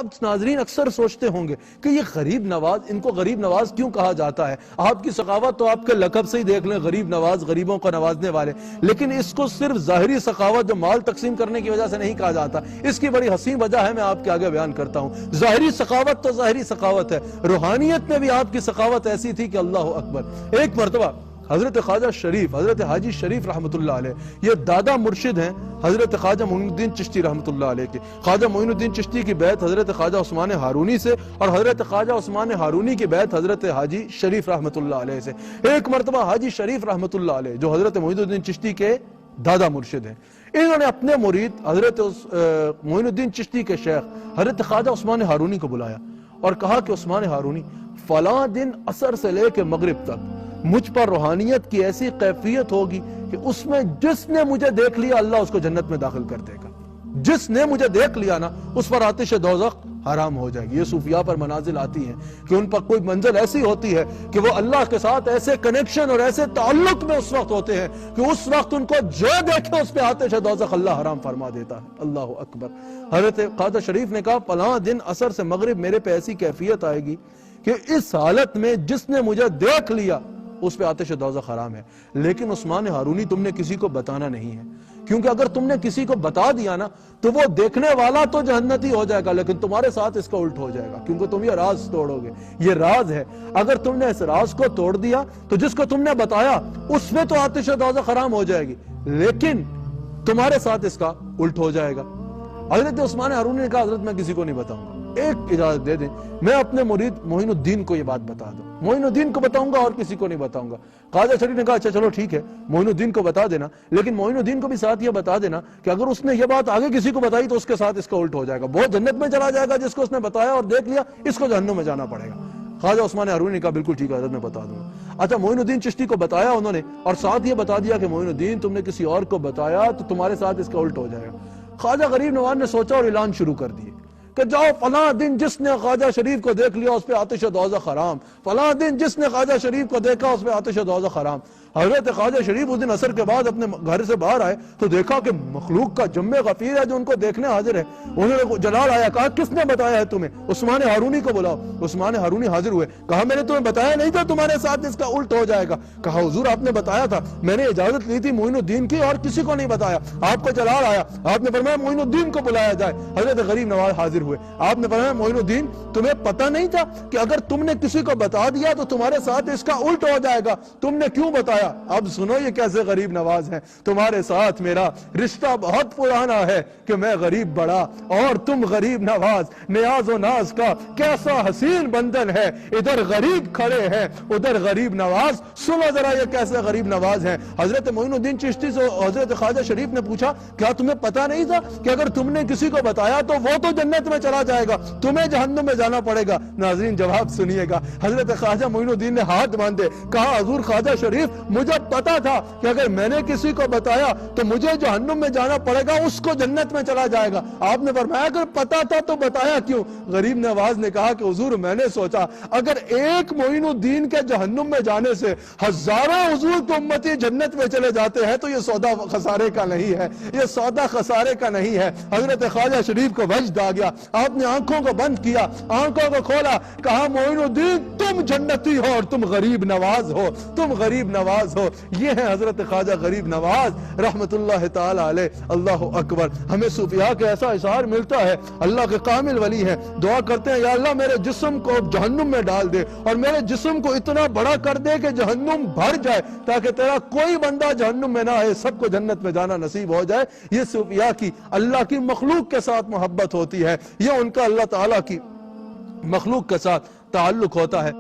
اب ناظرین اکثر سوچتے ہوں گے کہ یہ غریب نواز، ان کو غریب نواز کیوں کہا جاتا ہے؟ آپ کی سخاوت تو آپ کے لقب سے ہی دیکھ لیں، غریب نواز، غریبوں کو نوازنے والے. لیکن اس کو صرف ظاہری سخاوت جو مال تقسیم کرنے کی وجہ سے نہیں کہا جاتا. اس کی بڑی حسین وجہ ہے، میں آپ کے آگے بیان کرتا ہوں. ظاہری سخاوت تو ظاہری سخاوت ہے، روحانیت میں بھی آپ کی سخاوت ایسی تھی کہ اللہ اکبر. ایک مرتبہ حضرت خواجہ شریف، حضرت حاجی شریف رحمت اللہ علیہ، یہ دادا مرشد ہیں حضرت خواجہ معین الدین چشتی رحمت اللہ علیہ کے. خواجہ معین الدین چشتی کی بیعت حضرت خواجہ عثمان ہارونی سے، اور حضرت خواجہ عثمان ہارونی کی بیعت حضرت حاجی شریف رحمت اللہ علیہ سے. ایک مرتبہ حاجی شریف رحمت اللہ علیہ جو حضرت معین الدین چشتی کے دادا مرشد ہیں، انہوں نے اپنے مرید حضرت معین الدین چشتی کے شیخ حضرت خواجہ عثمان ہارونی کو بلایا اور کہا کہ عثمان ہارونی، فلاں دن عصر سے لے کے مغرب تک مجھ پر روحانیت کی ایسی کیفیت ہوگی کہ اس میں جس نے مجھے دیکھ لیا اللہ اس کو جنت میں داخل کر دے گا. جس نے مجھے دیکھ لیا نا اس پر آتش دوزخ حرام ہو جائے گی. یہ صوفیاء پر منازل آتی ہیں کہ ان پر کوئی منزل ایسی ہوتی ہے کہ وہ اللہ کے ساتھ ایسے کنیکشن اور ایسے تعلق میں اس وقت ہوتے ہیں کہ اس وقت ان کو جو دیکھے اس پہ آتش دوزخ اللہ حرام فرما دیتا ہے. اللہ اکبر. حضرت خواجہ شریف نے کہا فلاں دن عصر سے مغرب میرے پہ ایسی کیفیت آئے گی کہ اس حالت میں جس نے مجھے دیکھ لیا اس پہ آتش دوزخ حرام ہے. لیکن عثمان ہارونی تم نے کسی کو بتانا نہیں ہے، کیونکہ اگر تم نے کسی کو بتا دیا نا تو وہ دیکھنے والا تو جہنتی ہو جائے گا، لیکن تمہارے ساتھ اس کا الٹ ہو جائے گا، کیونکہ تم یہ راز توڑو گے. یہ راز ہے، اگر تم نے اس راز کو توڑ دیا تو جس کو تم نے بتایا اس میں تو آتش دوزخ حرام ہو جائے گی، لیکن تمہارے ساتھ اس کا الٹ ہو جائے گا. حضرت عثمان ہارونی نے کہا حضرت میں کسی کو نہیں بتاؤں گا، ایک اجازت دے دیں میں اپنے مرید معین الدین کو یہ بات بتا دوں. معین الدین کو بتاؤں گا اور کسی کو نہیں بتاؤں گا. خواجہ شریف نے کہا اچھا چلو ٹھیک ہے، معین الدین کو بتا دینا، لیکن معین الدین کو بھی ساتھ یہ بتا دینا کہ اگر اس نے یہ بات آگے کسی کو بتائی تو اس کے ساتھ اس کا الٹ ہو جائے گا، وہ جنت میں چلا جائے گا، جس کو اس نے بتایا اور دیکھ لیا اس کو جہنم میں جانا پڑے گا. خواجہ عثمان ہارونی نے کہا بالکل ٹھیک ہے حضرت میں بتا دوں گا. اچھا معین الدین چشتی کو بتایا انہوں نے، اور ساتھ یہ بتا دیا کہ معین الدین تم نے کسی اور کو بتایا تو تمہارے ساتھ اس کا الٹ ہو جائے گا. خواجہ غریب نواز نے سوچا اور اعلان شروع کر دیے کہ جاؤ فلاں دن جس نے خواجہ شریف کو دیکھ لیا اس پہ آتش دوزخ حرام، فلاں دن جس نے خواجہ شریف کو دیکھا اس پہ آتش دوزخ حرام. حضرت خواجہ شریف اس دن عصر کے بعد اپنے گھر سے باہر آئے تو دیکھا کہ مخلوق کا جم غفیر ہے جو ان کو دیکھنے حاضر ہے. انہوں نے جلال آیا، کہا کس نے بتایا ہے تمہیں؟ عثمان ہارونی کو بلاؤ. عثمان ہارونی حاضر ہوئے، کہا میں نے تمہیں بتایا نہیں تھا تمہارے ساتھ اس کا الٹ ہو جائے گا؟ کہا حضور آپ نے بتایا تھا، میں نے اجازت لی تھی معین الدین کی اور کسی کو نہیں بتایا. آپ کو جلال آیا، آپ نے فرمایا معین الدین کو بلایا جائے. حضرت غریب نواز حاضر ہوئے، آپ نے فرمایا معین الدین تمہیں پتہ نہیں تھا کہ اگر تم نے کسی کو بتا دیا تو تمہارے ساتھ اس کا الٹ ہو جائے گا، تم نے کیوں بتایا؟ اب سنو یہ کیسے غریب نواز ہیں. تمہارے ساتھ میرا رشتہ بہت پرانا ہے کہ میں غریب بڑا اور تم غریب نواز. نیاز و ناز کا کیسا حسین بندن ہے، ادھر غریب کھڑے ہیں ادھر غریب نواز. سنو ذرا یہ کیسے غریب نواز ہیں. حضرت معین الدین چشتی سے حضرت خواجہ شریف نے پوچھا کیا تمہیں پتہ نہیں تھا کہ اگر تم نے کسی کو بتایا تو وہ تو جنت میں چلا جائے گا، تمہیں جہنم میں جانا پڑے گا؟ ناظرین جواب سنیے گا. حضرت خواجہ معین الدین نے ہاتھ باندھے، کہا حضور خواجہ شریف مجھے پتا تھا کہ اگر میں نے کسی کو بتایا تو مجھے جہنم میں جانا پڑے گا، اس کو جنت میں چلا جائے گا. آپ نے فرمایا اگر پتا تھا تو بتایا کیوں؟ غریب نواز نے کہا کہ حضور میں نے سوچا اگر ایک معین الدین کے جہنم میں جانے سے ہزاروں حضور کے امتی جنت میں چلے جاتے ہیں تو یہ سودا خسارے کا نہیں ہے، یہ سودا خسارے کا نہیں ہے. حضرت خواجہ شریف کو وجد آ گیا، آپ نے آنکھوں کو بند کیا، آنکھوں کو کھولا، کہا معین الدین تم جنتی ہو اور تم غریب نواز ہو، تم غریب نواز ہو. یہ ہے حضرت خواجہ غریب نواز رحمت اللہ تعالی علیہ. اللہ اکبر. ہمیں صوفیاء کے ایسا اشعار ملتا ہے، اللہ کے کامل ولی ہیں، دعا کرتے ہیں یا اللہ میرے جسم کو جہنم میں ڈال دے اور میرے جسم کو اتنا بڑا کر دے کہ جہنم بھر جائے تاکہ تیرا کوئی بندہ جہنم میں نہ آئے، سب کو جنت میں جانا نصیب ہو جائے. یہ صوفیاء کی اللہ کی مخلوق کے ساتھ محبت ہوتی ہے، یہ ان کا اللہ تعالیٰ کی مخلوق کے ساتھ تعلق ہوتا ہے.